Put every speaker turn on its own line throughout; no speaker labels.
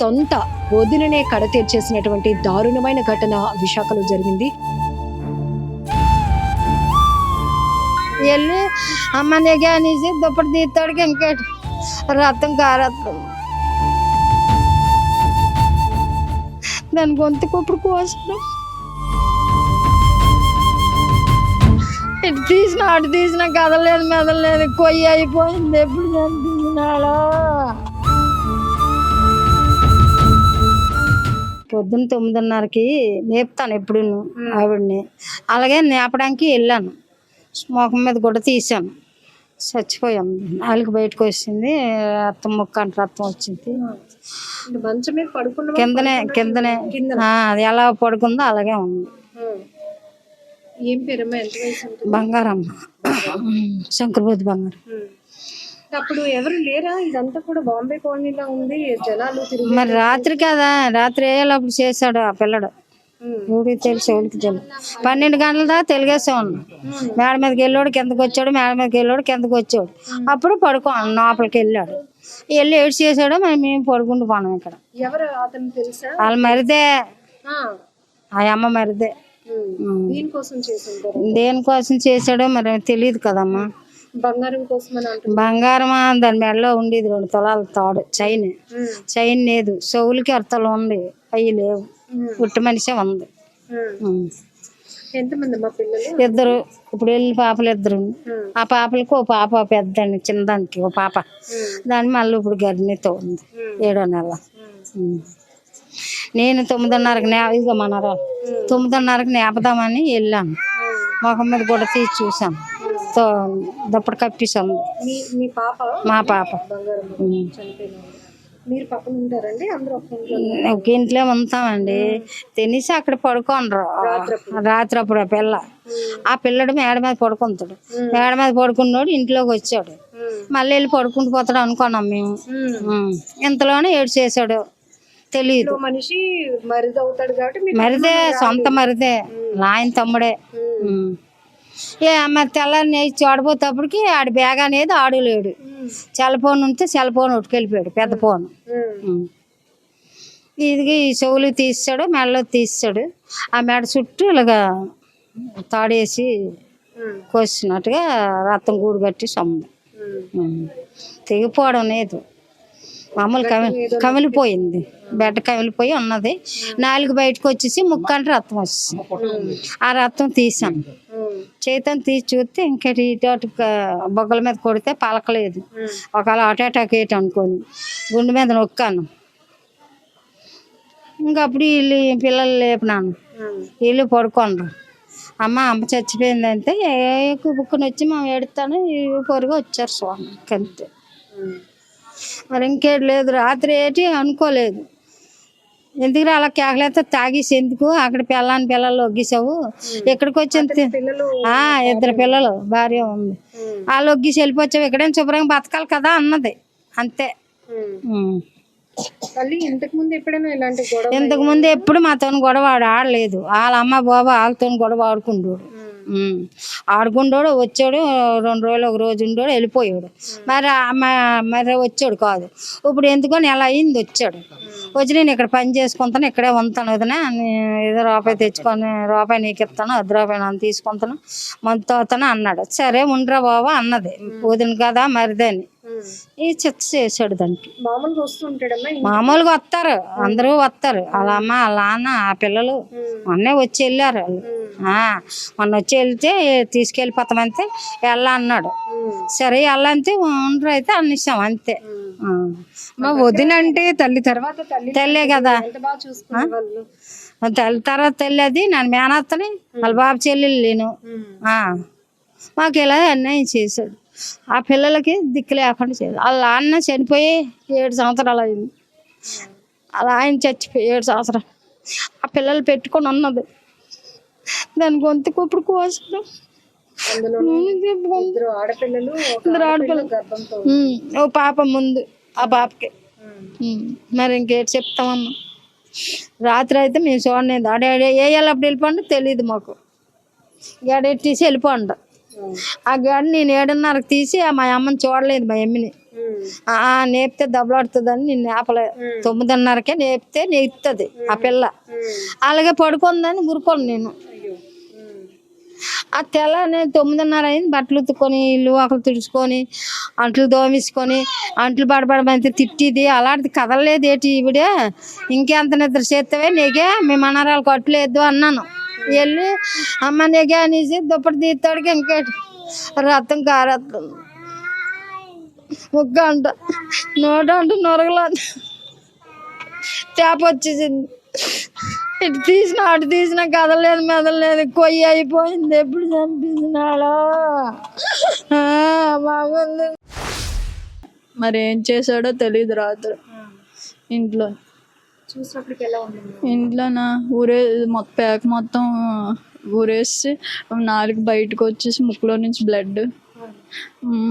సొంత వదిననే కడతీర్చేసినటువంటి దారుణమైన ఘటన విశాఖలో జరిగింది.
వెళ్ళి అమ్మ నెగా అనేసి దుప్పటి తీస్తాడికి ఇంకా రక్తం కారత్తం దాని గొంతుకు ఇప్పుడు కోసడం ఇటు తీసిన అటు తీసిన కదలేదు మెదలేదు కొయ్యి అయిపోయింది. ఎప్పుడు నేను తీసినాడో పొద్దున్న 9:30కి నేపుతాను ఎప్పుడు ఆవిడని. అలాగే నేపడానికి వెళ్ళాను. మొఖం మీద గుడ్డ తీసాను, చచ్చిపోయాం. నాలుగు బయటకు వచ్చింది, రక్తం ముక్క అంటే రక్తం వచ్చింది. కిందనే అది ఎలా పడుకుందో అలాగే ఉంది. బంగారమ్మ, శంకరబోధి బంగారం.
అప్పుడు ఎవరు లేరా? ఇదంతా కూడా బాంబే కాలనీలో ఉంది, జనాలు
మరి రాత్రి కదా, రాత్రి వేయాలప్పుడు చేశాడు ఆ పిల్లడు. ఊరికి తెలిసి ఊరికి తెలియదు. 12 గంటల దాకా తెలిగేసే ఉన్నాం. మేడ మీదకి వెళ్ళాడు, కిందకి వచ్చాడు, మేడ మీదకి వెళ్ళాడు, కిందకి వచ్చాడు. అప్పుడు పడుకోండి, లోపలికి వెళ్ళాడు. వెళ్ళి ఏడు చేసాడు. మేము పడుకుంటూ పోనాం. ఇక్కడ వాళ్ళ మరిదే, ఆ అమ్మ మరిదే. దేనికోసం చేశాడో మరి తెలియదు కదమ్మా.
బంగారం కోసం
బంగారమా? దాని మెడలో ఉండేది 2 తులాల తాడు, చైన్ లేదు. చెవులకి అర్థాలు ఉంది, అవి లేవు. పుట్టి మనిషే ఉంది. ఇద్దరు ఇప్పుడు వెళ్ళి పాపలు ఇద్దరు. ఆ పాపలకు ఓ పాప, పెద్ద చిన్నదానికి ఓ పాప. దాన్ని మళ్ళీ ఇప్పుడు గర్భిణితో ఉంది, 7వ నెల. నేను 9:30కి ఇదిగో మనరాలు 9:30కి నేపదామని వెళ్ళాను. మొఖం మీద కూడా తీసి చూసాను, దప్పటి కప్పిసాము. మా పాప. ఒక ఇంట్లో ఉంటామండి. తినేసి అక్కడ పడుకోండ్రు రాత్రి. అప్పుడు ఆ పిల్లడు మేడ మీద పడుకుంటాడు. మేడ మీద పడుకున్నాడు, ఇంట్లోకి వచ్చాడు. మళ్ళీ వెళ్ళి పడుకుంటూ పోతాడు అనుకున్నాం మేము. ఇంతలోనే ఏడు చేశాడు, తెలియదు.
మనిషి మరిదవుతాడు కాబట్టి
మరిదే, సొంత మరిదే, ఆయన తమ్ముడే. మరి తెల్లారి నేసి చూడబోతేప్పటికి ఆడి బ్యాగ్ అనేది ఆడు లేడు. సెల్ ఫోన్ ఉంటే సెల్ ఫోన్ ఉట్టుకెళ్ళిపోయాడు, పెద్ద ఫోన్. ఇది ఈ చెవులు తీసాడు, మెడలో తీసాడు. ఆ మెడ చుట్టూ ఇలాగా తాడేసి కోసినట్టుగా రక్తం గూడు కట్టి సొమ్ము. తెగిపోవడం లేదు, మామూలు కమిలిపోయింది. బెడ్డ కమిలిపోయి ఉన్నది. 4 బయటకు వచ్చేసి ముక్కంటే రక్తం వచ్చేసి ఆ రక్తం తీసాను. చేతిని తీసి చూస్తే ఇంకటి ఇటు బొగ్గల మీద కొడితే పలకలేదు. ఒకవేళ అటాక్ ఏంటి అనుకోని గుండె మీద నొక్కాను. ఇంకప్పుడు వీళ్ళు పిల్లలు లేపినాను. వీళ్ళు పడుకోండ్రు. అమ్మ చచ్చిపోయిందంటే బుక్కుని వచ్చి మేము ఏడుతాను పొరుగు వచ్చారు స్వామి. అంతే, మరి ఇంకేటి లేదు. రాత్రి ఏంటి అనుకోలేదు. ఎందుకు అలా కేకలేస్తే తాగేసి ఎందుకు అక్కడ పిల్లలు ఒగ్గిసావు, ఎక్కడికి వచ్చింది. 2 పిల్లలు, భార్య ఉంది. వాళ్ళు ఒగ్గిసి వెళ్ళిపోయావు, ఎక్కడైనా శుభ్రంగా బతకాలి కదా అన్నది. అంతే. ఇంతకు ముందు ఎప్పుడు మాతో గొడవ ఆడలేదు. వాళ్ళ అమ్మ బాబు వాళ్ళతో గొడవ ఆడుకుంటాడు. ఆడుకుంటాడు, వచ్చాడు 2 రోజులు, 1 రోజు ఉండోడు, వెళ్ళిపోయాడు. మరి వచ్చాడు కాదు. ఇప్పుడు ఎందుకో నెల అయింది వచ్చాడు. వచ్చి నేను ఇక్కడ పని చేసుకుంటాను, ఇక్కడే ఉంటాను వదినా, ఏదో రూపాయి తెచ్చుకొని రూపాయి నీకు ఇస్తాను, 10 రూపాయలు నన్ను తీసుకుంటాను, మంత్ అవుతాను అన్నాడు. సరే ఉండరా బాబా అన్నది. వదిన కదా మరిదని ఈ చెత్త చేసాడు. దానికి మామూలుగా వస్తారు, అందరూ వస్తారు. వాళ్ళ అమ్మ, వాళ్ళ నాన్న, ఆ పిల్లలు మొన్నే వచ్చి వెళ్ళారు. మొన్న వచ్చి వెళ్తే తీసుకెళ్ళిపోతామంటే వెళ్ళా అన్నాడు. సరే వెళ్ళంతే ఉండరు అయితే అన్నిసాం అంతే.
మా వదిన అంటే తల్లి తర్వాత
తల్లే కదా, తల్లి తర్వాత తల్లి. అది నన్ను మేనత్తని వాళ్ళ బాబు చెల్లెలు లేను. మాకు ఇలా అన్యాయం చేశాడు. ఆ పిల్లలకి దిక్కు లేకుండా చేశాడు. వాళ్ళ అన్న చనిపోయి 7 సంవత్సరాలు అయింది. అలా ఆయన చచ్చిపోయి 7 సంవత్సరాలు. ఆ పిల్లలు పెట్టుకొని ఉన్నది. దాని గొంతుకు ఇప్పుడు కోసడం.
2 ఆడపిల్లలు,
ఓ పాప ముందు. ఆ పాపకి మరి ఇంకేటి చెప్తామమ్మా. రాత్రి అయితే మేము చూడలేదు. అప్పుడు వెళ్ళిపోండి తెలియదు మాకు. గడెట్టేసి వెళ్ళిపోండి. ఆ గడి నేను 7:30కి తీసి మా అమ్మని చూడలేదు, మా అమ్మని. నేపితే దెబ్బలాడుతుందని నేను నేపలే. 9:30కే నేపితే నేస్తుంది ఆ పిల్ల. అలాగే పడుకుందని ఊరుకోను నేను. ఆ తెల్లని 9:30 అయింది, బట్టలు ఉతుక్కొని ఇల్లు ఆకలి తుడుచుకొని అంట్లు దోమించుకొని అంట్లు పడబడమంటే తిట్టిది. అలాంటిది కదలలేదు ఏంటి ఈవిడే, ఇంకెంత నిద్ర చేస్తావే నీకే, మీ మనరాలు కట్టలేదు అన్నాను. వెళ్ళి అమ్మ నీకే అనేసి దుప్పటి తీస్తాడికి ఇంకేటి రక్తం కారేస్తుంది. ముగ్గ అంట నోట అంటూ నొరగలేదు, తేప వచ్చేసింది. ఇటు తీసినా అటు తీసినా కదలలేదు మెదలలేదు. కొయ్యి అయిపోయింది. ఎప్పుడు చంపించినాడో బాగుంది.
మరి ఏం చేశాడో తెలియదు. రాత్రి ఇంట్లో
చూసినప్పటికి ఎలా ఉంది?
ఇంట్లోనా ప్యాక్ మొత్తం ఊరేసి 4 బయటకు వచ్చేసి ముక్కులో నుంచి బ్లడ్,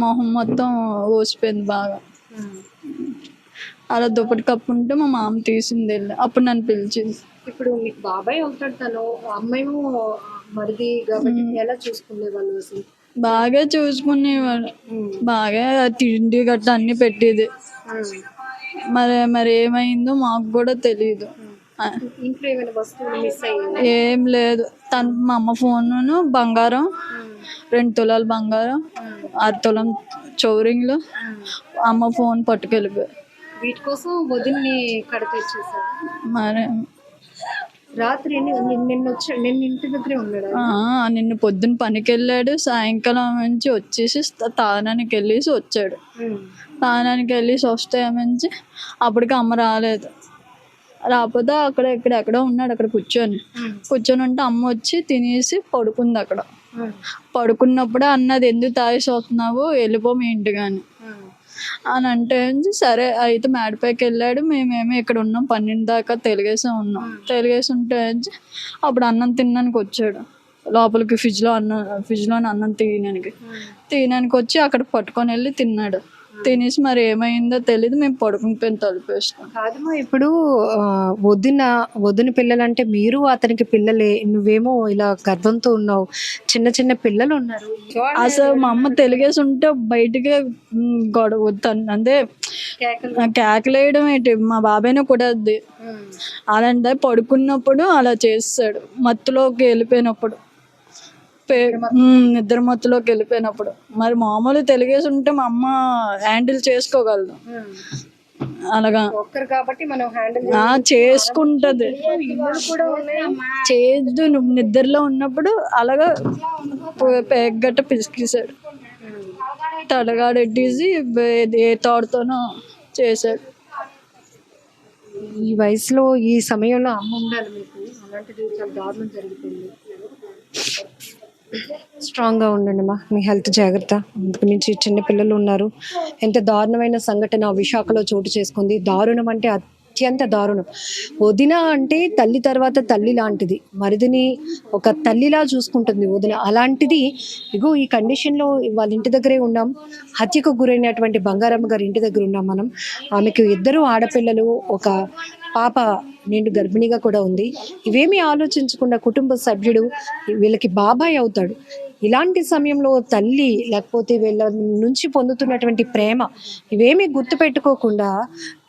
మొహం మొత్తం ఊసిపోయింది బాగా. అలా దుప్పటి కప్పుంటే మా మామ తీసింది వెళ్ళి. అప్పుడు నన్ను పిలిచింది.
ఇప్పుడు మీకు బాబాయ్ అవుతాడు, తను అమ్మాయేమో మరిది కాబట్టి ఎలా చూసుకునేవాళ్ళు అసలు?
బాగా చూసుకునేవాడు, బాగా తిండి గట్ట అన్ని పెట్టేది. మరి ఏమైందో మాకు కూడా తెలియదు.
ఇంట్లో ఏమైనా వస్తువులు మిస్ అయ్యాయి?
ఏం లేదు. మా అమ్మ ఫోను, బంగారం 2 తులాల బంగారం, 6 తులం చౌరింగ్లు, అమ్మ ఫోన్ పట్టుకెళ్ళిపోయి.
వీటి కోసం వదిన్ని కడతీర్చేసారు.
మరి
రాత్రి నిన్న ఇంటి దగ్గరే ఉన్నాడు.
నిన్న పొద్దున్న పనికి వెళ్ళాడు, సాయంకాలం నుంచి వచ్చేసి తానానికి వెళ్ళేసి వచ్చాడు. తానానికి వెళ్ళేసి వస్తే నుంచి అప్పటికి అమ్మ రాలేదు. రాకపోతే ఎక్కడెక్కడో ఉన్నాడు. అక్కడ కూర్చొని ఉంటే అమ్మ వచ్చి తినేసి పడుకుంది అక్కడ. పడుకున్నప్పుడే అన్నది, ఎందుకు తాగేసి వస్తున్నావు, వెళ్ళిపో మీ ఇంటికి అని అంటే సరే అయితే మేడపైకి వెళ్ళాడు. మేమేమో ఇక్కడ ఉన్నాం 12 దాకా తెలిగేసి ఉన్నాం. తెలిగేసి ఉంటే అప్పుడు అన్నం తినడానికి వచ్చాడు లోపలికి. ఫ్రిడ్జ్లో అన్నం తీయడానికి వచ్చి అక్కడ పట్టుకొని వెళ్ళి తిన్నాడు. తినేసి మరి ఏమైందో తెలియదు, మేము పడుకుని తలుపేస్తాం.
కాదమ్మా, ఇప్పుడు వదిన పిల్లలంటే మీరు అతనికి పిల్లలే, నువ్వేమో ఇలా గర్భంతో ఉన్నావు, చిన్న చిన్న పిల్లలు ఉన్నారు.
అసలు మా అమ్మ తెలిగేసి ఉంటే బయటకే గొడవ అంటే కేకలేయడం ఏంటి, మా బాబాయ్నే కూడా అది. అలాంటి పడుకున్నప్పుడు అలా చేస్తాడు, మత్తులోకి వెళ్ళిపోయినప్పుడు, నిద్ర మత్తులోకి వెళ్ళిపోయినప్పుడు. మరి మామూలు తెలిగేసి ఉంటే మా అమ్మ హ్యాండిల్ చేసుకోగలదు. అలాగా చేసుకుంటది. చేయొద్దు, నువ్వు నిద్రలో ఉన్నప్పుడు అలాగా గట్ట పిసికేసాడు, తలగాడెట్టేసి ఏ తాడుతోనో చేశాడు.
ఈ వయసులో ఈ సమయంలో అమ్మ ఉండాలి మీకు, అలాంటిది చాలా దారుణం జరిగిపోయింది. స్ట్రాంగ్గా ఉండండి మా, మీ హెల్త్ జాగ్రత్త. అందుకు నుంచి చిన్న పిల్లలు ఉన్నారు. ఎంత దారుణమైన సంఘటన విశాఖలో చోటు చేసుకుంది. దారుణం అంటే అత్యంత దారుణం. వదిన అంటే తల్లి తర్వాత తల్లి లాంటిది, మరిదిని ఒక తల్లిలా చూసుకుంటుంది వదిన. అలాంటిది ఇగో ఈ కండిషన్లో వాళ్ళ ఇంటి దగ్గరే ఉన్నాం. హత్యకు గురైనటువంటి బంగారమ్మ గారి ఇంటి దగ్గర ఉన్నాం మనం. ఆమెకు 2 ఆడపిల్లలు, ఒక పాప నిండు గర్భిణిగా కూడా ఉంది. ఇవేమీ ఆలోచించకుండా కుటుంబ సభ్యుడు వీళ్ళకి బాబాయ్ అవుతాడు. ఇలాంటి సమయంలో తల్లి లేకపోతే వీళ్ళ నుంచి పొందుతున్నటువంటి ప్రేమ ఇవేమీ గుర్తుపెట్టుకోకుండా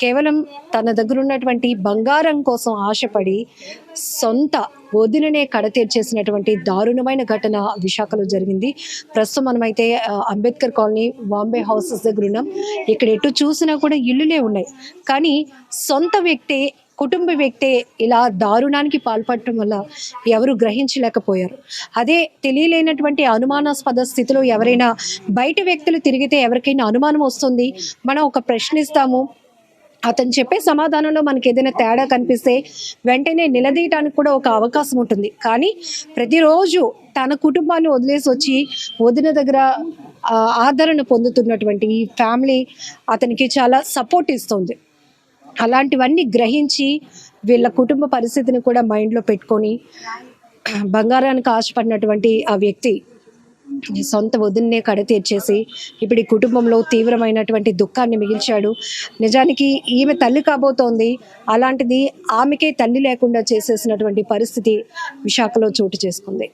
కేవలం తన దగ్గర ఉన్నటువంటి బంగారం కోసం ఆశపడి సొంత వదిననే కడతీర్చేసినటువంటి దారుణమైన ఘటన విశాఖలో జరిగింది. ప్రస్తుతం మనమైతే అంబేద్కర్ కాలనీ బాంబే హౌసెస్ దగ్గర ఉన్నాం. ఇక్కడ ఎటు చూసినా కూడా ఇల్లులే ఉన్నాయి, కానీ సొంత వ్యక్తే, కుటుంబ వ్యక్తే ఇలా దారుణానికి పాల్పడటం వల్ల ఎవరు గ్రహించలేకపోయారు. అదే తెలియలేనటువంటి అనుమానాస్పద స్థితిలో ఎవరైనా బయట వ్యక్తులు తిరిగితే ఎవరికైనా అనుమానం వస్తుంది. మనం ఒక ప్రశ్నిస్తాము, అతను చెప్పే సమాధానంలో మనకి ఏదైనా తేడా కనిపిస్తే వెంటనే నిలదీయటానికి కూడా ఒక అవకాశం ఉంటుంది. కానీ ప్రతిరోజు తన కుటుంబాన్ని వదిలేసి వచ్చి వదిన దగ్గర ఆదరణ పొందుతున్నటువంటి ఈ ఫ్యామిలీ అతనికి చాలా సపోర్ట్ ఇస్తుంది. అలాంటివన్నీ గ్రహించి వీళ్ళ కుటుంబ పరిస్థితిని కూడా మైండ్లో పెట్టుకొని బంగారానికి ఆశపడినటువంటి ఆ వ్యక్తి సొంత వదిన్నే కడతీర్చేసి ఇప్పుడు ఈ కుటుంబంలో తీవ్రమైనటువంటి దుఃఖాన్ని మిగిల్చాడు. నిజానికి ఈమె తల్లి కాబోతోంది, అలాంటిది ఆమెకే తల్లి లేకుండా చేసేసినటువంటి పరిస్థితి విశాఖలో చోటు చేసుకుంది.